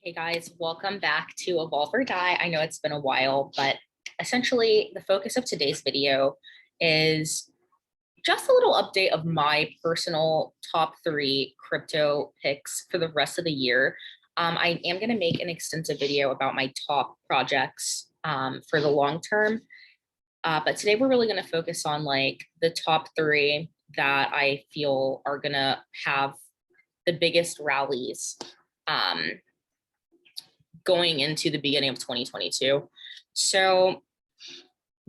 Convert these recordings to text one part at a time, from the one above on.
Hey guys, welcome back to Evolve or Die. I know it's been a while, but essentially the focus of today's video is just a little update of my personal top 3 crypto picks for the rest of the year. I am going to make an extensive video about my top projects for the long term. But today we're really going to focus on like the top 3 that I feel are going to have the biggest rallies going into the beginning of 2022. So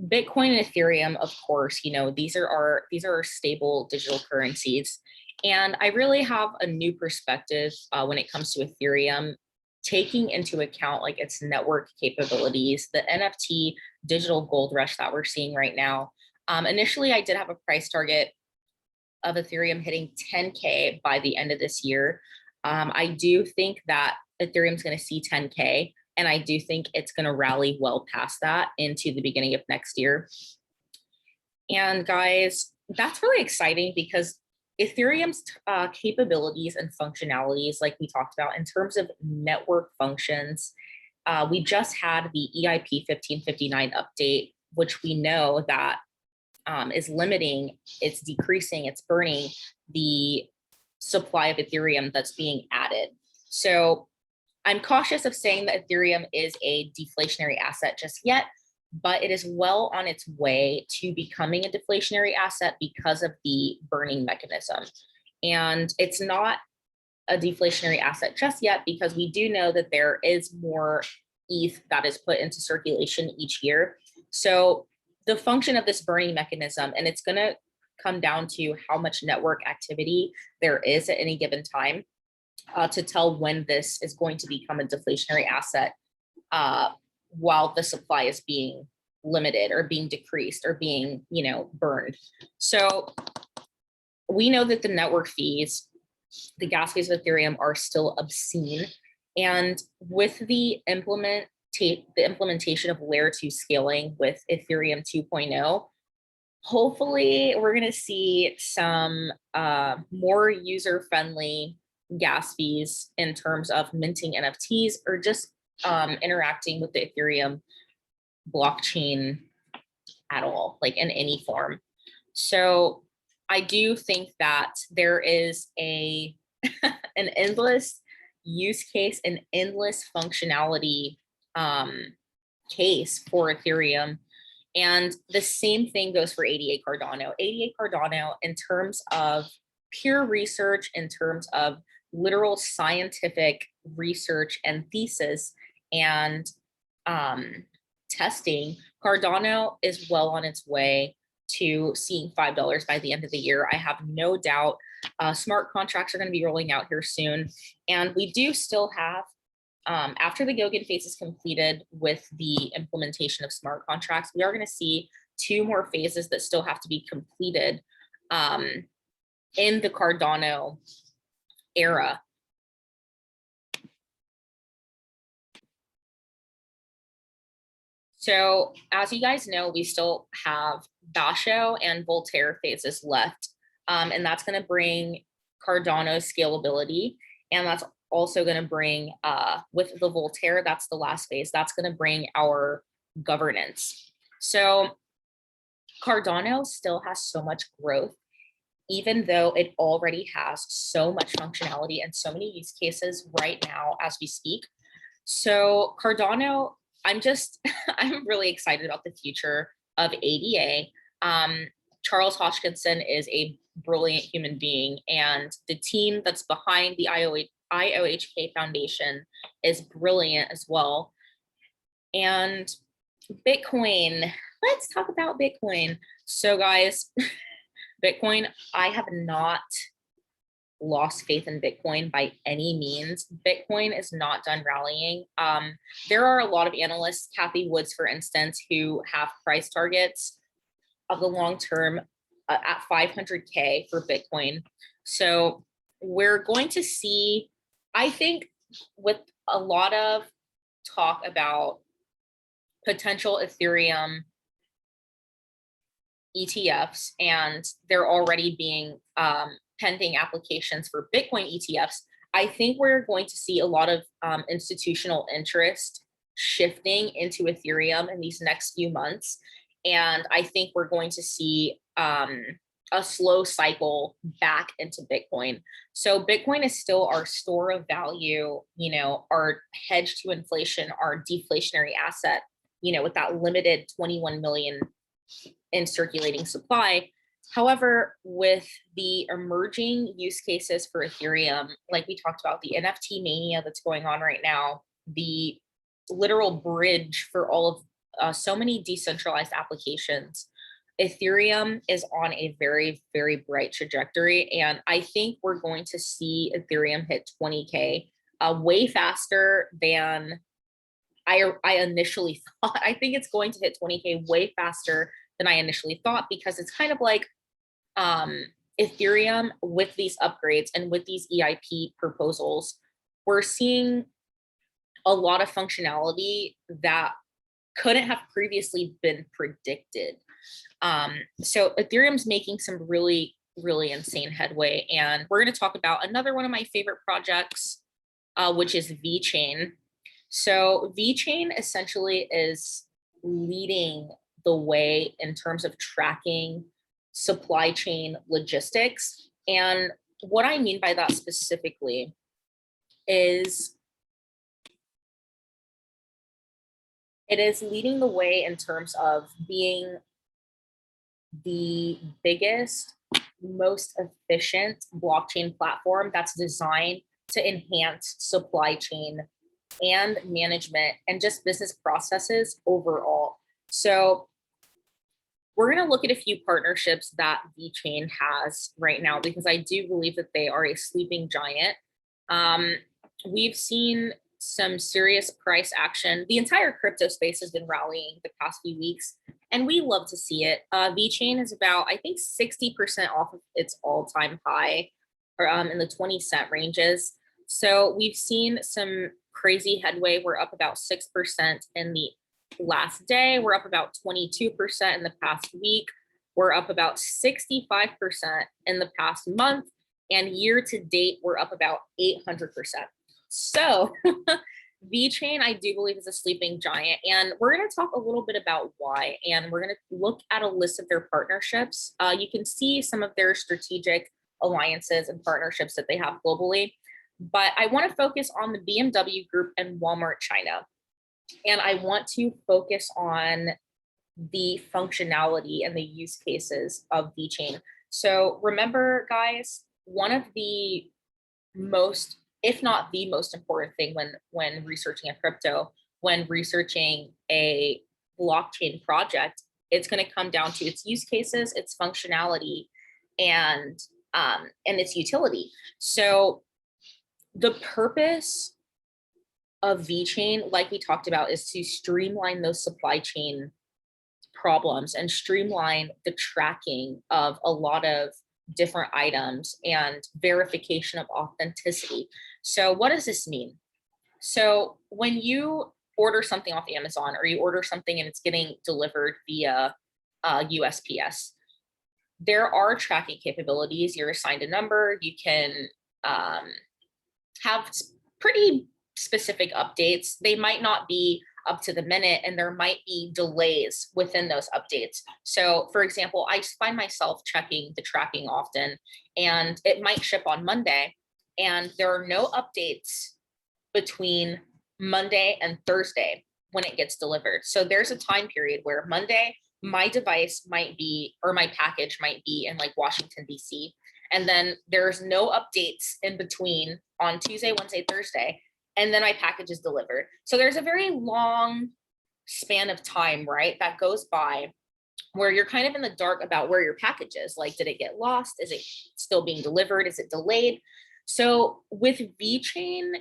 Bitcoin and Ethereum, of course, these are our stable digital currencies. And I really have a new perspective when it comes to Ethereum, taking into account like its network capabilities, the NFT digital gold rush that we're seeing right now. Initially, I did have a price target of Ethereum hitting 10K by the end of this year. I do think that Ethereum's going to see 10K, and I do think it's going to rally well past that into the beginning of next year. And guys, that's really exciting because Ethereum's capabilities and functionalities, like we talked about in terms of network functions, we just had the EIP 1559 update, which we know that is limiting, it's decreasing, it's burning the supply of Ethereum that's being added. So I'm cautious of saying that Ethereum is a deflationary asset just yet, but it is well on its way to becoming a deflationary asset because of the burning mechanism. And it's not a deflationary asset just yet because we do know that there is more ETH that is put into circulation each year. So the function of this burning mechanism, and it's going to come down to how much network activity there is at any given time to tell when this is going to become a deflationary asset while the supply is being limited or being decreased or being, burned. So we know that the network fees, the gas fees of Ethereum are still obscene. And with the implementation of layer 2 scaling with Ethereum 2.0, hopefully we're going to see some more user-friendly gas fees in terms of minting NFTs or just interacting with the Ethereum blockchain at all, like in any form. So I do think that there is an endless use case, an endless functionality case for Ethereum. And the same thing goes for 88 Cardano. 88 Cardano, in terms of pure research, in terms of literal scientific research and thesis and testing, Cardano is well on its way to seeing $5 by the end of the year. I have no doubt smart contracts are going to be rolling out here soon. And we do still have, after the Goguen phase is completed with the implementation of smart contracts, we are going to see 2 more phases that still have to be completed in the Cardano era. So as you guys know, we still have Basho and Voltaire phases left. And that's going to bring Cardano scalability. And that's also going to bring, with the Voltaire, that's the last phase, that's going to bring our governance. So Cardano still has so much growth, even though it already has so much functionality and so many use cases right now as we speak. So Cardano, I'm really excited about the future of ADA. Charles Hodgkinson is a brilliant human being, and the team that's behind the IOHK Foundation is brilliant as well. And Bitcoin, let's talk about Bitcoin. So guys, Bitcoin, I have not lost faith in Bitcoin by any means. Bitcoin is not done rallying. There are a lot of analysts, Kathy Woods, for instance, who have price targets of the long term at 500K for Bitcoin. So we're going to see, I think, with a lot of talk about potential Ethereum ETFs, and they're already being pending applications for Bitcoin ETFs, I think we're going to see a lot of institutional interest shifting into Ethereum in these next few months. And I think we're going to see a slow cycle back into Bitcoin. So Bitcoin is still our store of value, you know, our hedge to inflation, our deflationary asset, you know, with that limited 21 million in circulating supply. However, with the emerging use cases for Ethereum, like we talked about, the NFT mania that's going on right now, the literal bridge for all of so many decentralized applications, Ethereum is on a very, very bright trajectory. And I think we're going to see Ethereum hit 20K way faster than I initially thought. I think it's going to hit 20K way faster than I initially thought, because it's kind of like Ethereum with these upgrades and with these EIP proposals, we're seeing a lot of functionality that couldn't have previously been predicted. So Ethereum's making some really, really insane headway. And we're going to talk about another one of my favorite projects, which is Vechain. So Vechain essentially is leading the way in terms of tracking supply chain logistics. And what I mean by that specifically is it is leading the way in terms of being the biggest, most efficient blockchain platform that's designed to enhance supply chain and management and just business processes overall. So we're going to look at a few partnerships that Vechain has right now, because I do believe that they are a sleeping giant. We've seen some serious price action. The entire crypto space has been rallying the past few weeks, and we love to see it. Vechain is about, I think, 60% off of its all-time high, or in the 20-cent ranges. So we've seen some crazy headway. We're up about 6% in the last day. We're up about 22% in the past week. We're up about 65% in the past month. And year to date, we're up about 800%. So Vechain, I do believe, is a sleeping giant. And we're going to talk a little bit about why. And we're going to look at a list of their partnerships. You can see some of their strategic alliances and partnerships that they have globally. But I want to focus on the BMW Group and Walmart China. And I want to focus on the functionality and the use cases of Vechain. So remember, guys, one of the most, if not the most important thing when researching a crypto, when researching a blockchain project, it's going to come down to its use cases, its functionality, and its utility. So the purpose of Vechain, like we talked about, is to streamline those supply chain problems and streamline the tracking of a lot of different items and verification of authenticity. So what does this mean? So when you order something off Amazon, or you order something and it's getting delivered via USPS, there are tracking capabilities. You're assigned a number. You can have pretty specific updates. They might not be up to the minute, and there might be delays within those updates. So for example, I find myself checking the tracking often, and it might ship on Monday, and there are no updates between Monday and Thursday when it gets delivered. So there's a time period where Monday, my device might be, or my package might be in like Washington, DC. And then there's no updates in between on Tuesday, Wednesday, Thursday. And then my package is delivered. So there's a very long span of time, right, that goes by where you're kind of in the dark about where your package is. Like, did it get lost? Is it still being delivered? Is it delayed? So with Vechain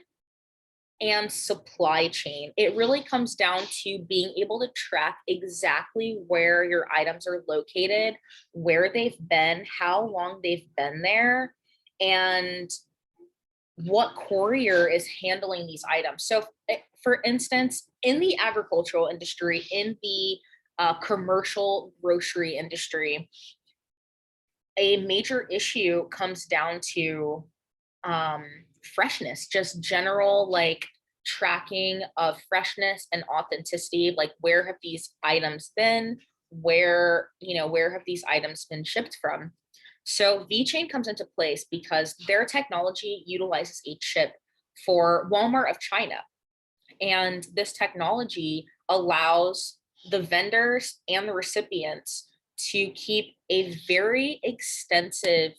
and supply chain, it really comes down to being able to track exactly where your items are located, where they've been, how long they've been there, and what courier is handling these items. So for instance, in the agricultural industry, in the commercial grocery industry, a major issue comes down to freshness, just general like tracking of freshness and authenticity. Like, where have these items been? Where, where have these items been shipped from? So Vechain comes into place because their technology utilizes a chip for Walmart of China. And this technology allows the vendors and the recipients to keep a very extensive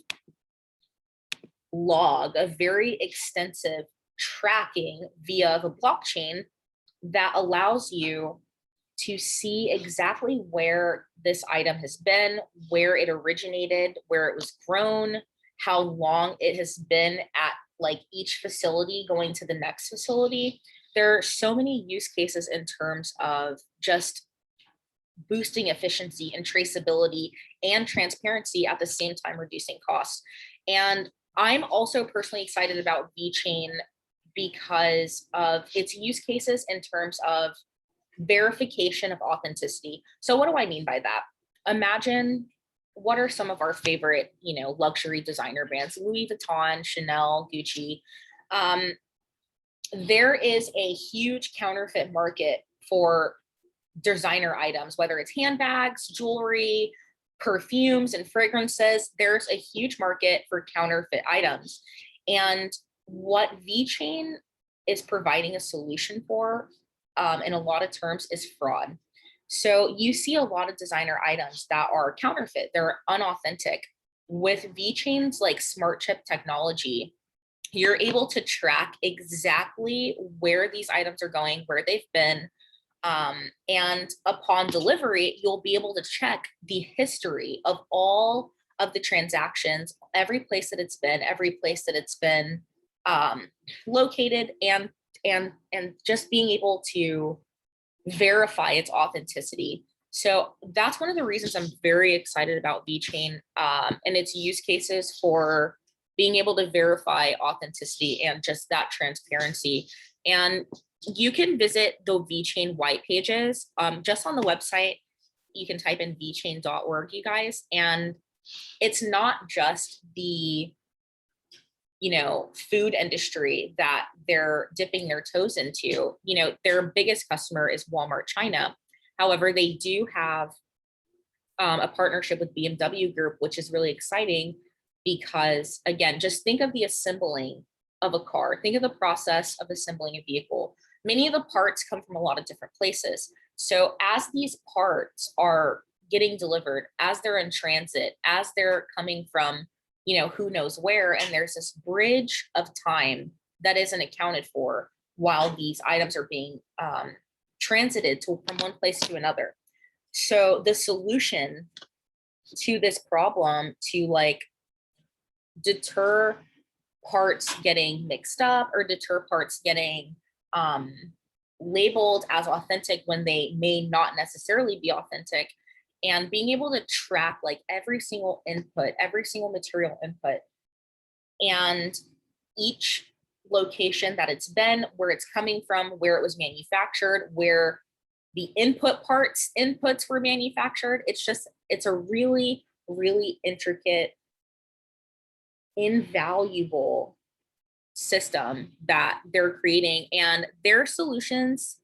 log, a very extensive tracking via the blockchain that allows you to see exactly where this item has been, where it originated, where it was grown, how long it has been at like each facility going to the next facility. There are so many use cases in terms of just boosting efficiency and traceability and transparency at the same time reducing costs. And I'm also personally excited about Vechain because of its use cases in terms of verification of authenticity. So what do I mean by that? Imagine, what are some of our favorite, luxury designer brands? Louis Vuitton, Chanel, Gucci. There is a huge counterfeit market for designer items, whether it's handbags, jewelry, perfumes, and fragrances. There's a huge market for counterfeit items. And what Vechain is providing a solution for, in a lot of terms, is fraud. So you see a lot of designer items that are counterfeit, they're unauthentic. With Vechain's like smart chip technology, you're able to track exactly where these items are going, where they've been, and upon delivery, you'll be able to check the history of all of the transactions, every place that it's been, every place that it's been located, and just being able to verify its authenticity. So that's one of the reasons I'm very excited about Vechain and its use cases for being able to verify authenticity and just that transparency. And you can visit the Vechain white pages just on the website. You can type in vechain.org, you guys, and it's not just the food industry that they're dipping their toes into. Their biggest customer is Walmart China. However, they do have a partnership with BMW Group, which is really exciting because, again, just think of the assembling of a car. Think of the process of assembling a vehicle. Many of the parts come from a lot of different places. So as these parts are getting delivered, as they're in transit, as they're coming from who knows where, and there's this bridge of time that isn't accounted for while these items are being transited from one place to another. So the solution to this problem, to like deter parts getting mixed up or deter parts getting labeled as authentic when they may not necessarily be authentic, and being able to track like every single input, every single material input, and each location that it's been, where it's coming from, where it was manufactured, where the inputs were manufactured. It's a really, really intricate, invaluable system that they're creating, and their solutions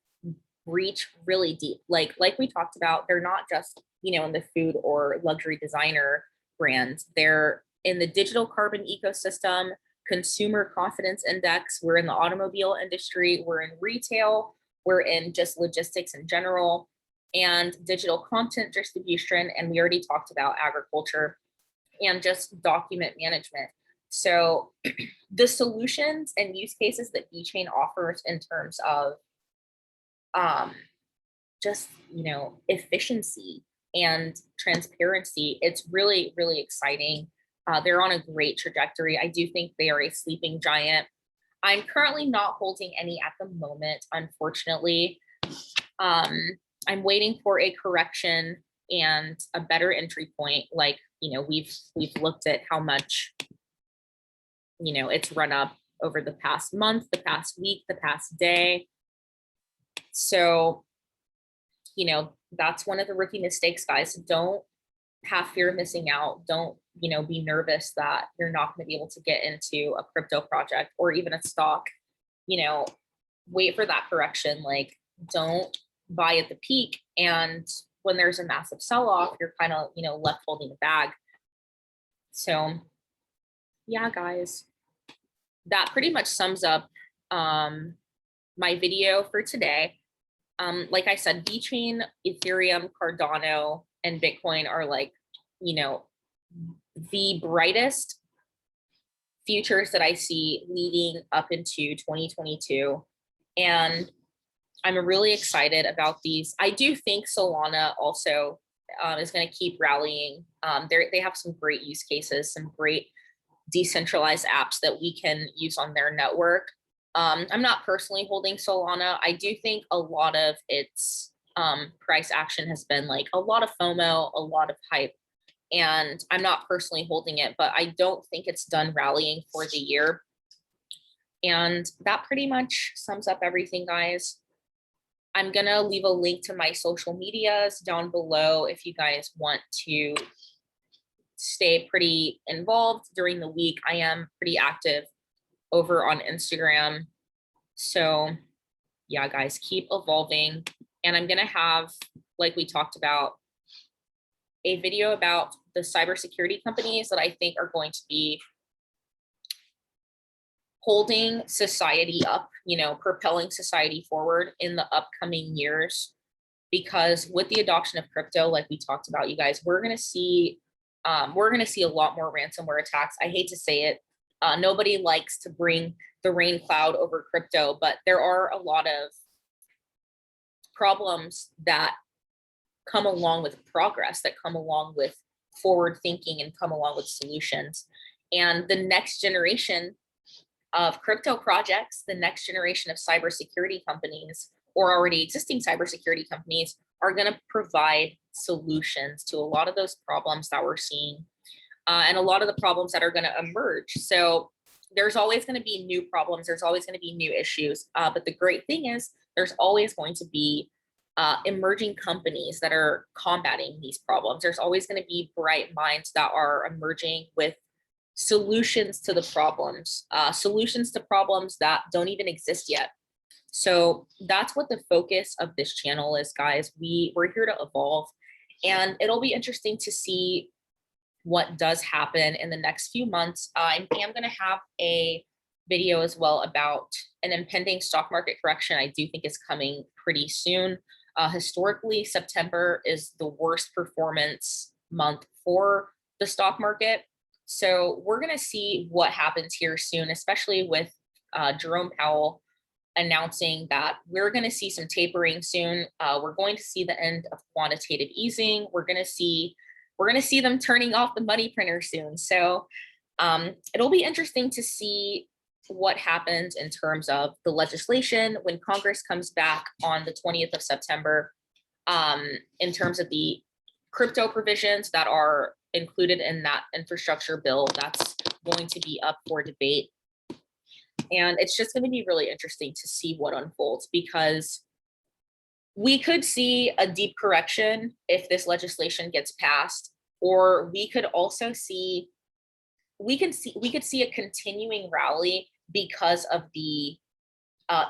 reach really deep. Like we talked about, they're not just in the food or luxury designer brands. They're in the digital carbon ecosystem, consumer confidence index. We're in the automobile industry. We're in retail. We're in just logistics in general, and digital content distribution. And we already talked about agriculture and just document management. So the solutions and use cases that Vechain offers in terms of just efficiency and transparency, it's really, really exciting. They're on a great trajectory. I do think they are a sleeping giant. I'm currently not holding any at the moment, unfortunately. I'm waiting for a correction and a better entry point. Like, we've looked at how much it's run up over the past month, the past week, the past day. So that's one of the rookie mistakes, guys. Don't have fear of missing out. Don't be nervous that you're not going to be able to get into a crypto project or even a stock. Wait for that correction. Like, don't buy at the peak, and when there's a massive sell-off, you're kind of left holding the bag. So yeah, guys, that pretty much sums up my video for today. Like I said, Vechain, Ethereum, Cardano, and Bitcoin are like, the brightest futures that I see leading up into 2022. And I'm really excited about these. I do think Solana also is going to keep rallying. They have some great use cases, some great decentralized apps that we can use on their network. I'm not personally holding Solana. I do think a lot of its price action has been like a lot of FOMO, a lot of hype, and I'm not personally holding it, but I don't think it's done rallying for the year. And that pretty much sums up everything, guys. I'm gonna leave a link to my social medias down below if you guys want to stay pretty involved during the week. I am pretty active over on Instagram. So yeah, guys, keep evolving. And I'm gonna have, like we talked about, a video about the cybersecurity companies that I think are going to be holding society up, propelling society forward in the upcoming years. Because with the adoption of crypto, like we talked about, you guys, we're gonna see a lot more ransomware attacks. I hate to say it. Nobody likes to bring the rain cloud over crypto, but there are a lot of problems that come along with progress, that come along with forward thinking, and come along with solutions. And the next generation of crypto projects, the next generation of cybersecurity companies, or already existing cybersecurity companies, are going to provide solutions to a lot of those problems that we're seeing, and a lot of the problems that are going to emerge. So there's always going to be new problems. There's always going to be new issues. But the great thing is there's always going to be emerging companies that are combating these problems. There's always going to be bright minds that are emerging with solutions to the problems, solutions to problems that don't even exist yet. So that's what the focus of this channel is, guys. We're here to evolve, and it'll be interesting to see what does happen in the next few months. I am going to have a video as well about an impending stock market correction. I do think it's coming pretty soon. Historically, September is the worst performance month for the stock market. So we're going to see what happens here soon, especially with Jerome Powell announcing that we're going to see some tapering soon. We're going to see the end of quantitative easing. We're going to see them turning off the money printer soon. So it'll be interesting to see what happens in terms of the legislation when Congress comes back on the 20th of September, in terms of the crypto provisions that are included in that infrastructure bill that's going to be up for debate. And it's just going to be really interesting to see what unfolds, because we could see a deep correction if this legislation gets passed, or we could also see, we could see a continuing rally because of the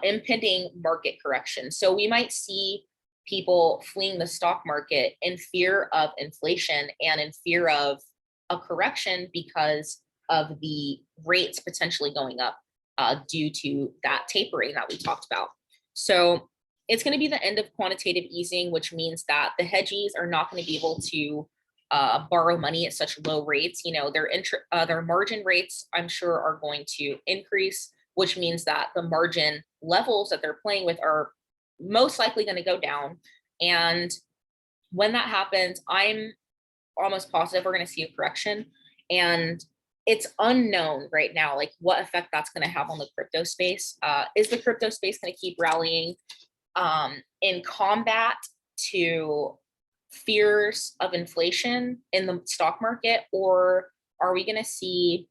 impending market correction. So we might see people fleeing the stock market in fear of inflation and in fear of a correction because of the rates potentially going up due to that tapering that we talked about. So it's going to be the end of quantitative easing, which means that the hedgies are not going to be able to borrow money at such low rates. Their margin rates, I'm sure, are going to increase, which means that the margin levels that they're playing with are most likely going to go down. And when that happens, I'm almost positive we're going to see a correction. And it's unknown right now, like what effect that's going to have on the crypto space. Is the crypto space going to keep rallying in combat to fears of inflation in the stock market, or are we going to see,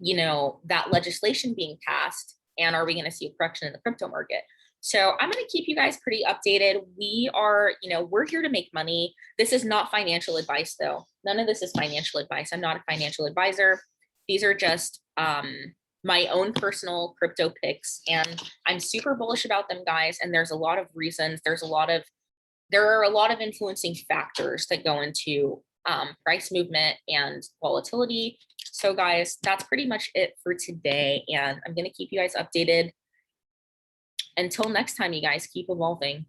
that legislation being passed, and are we going to see a correction in the crypto market? So I'm going to keep you guys pretty updated. We are, we're here to make money. This is not financial advice though. None of this is financial advice. I'm not a financial advisor. These are just my own personal crypto picks, and I'm super bullish about them, guys. And there's a lot of reasons. There are a lot of influencing factors that go into price movement and volatility. So guys, that's pretty much it for today. And I'm going to keep you guys updated. Until next time, you guys, keep evolving.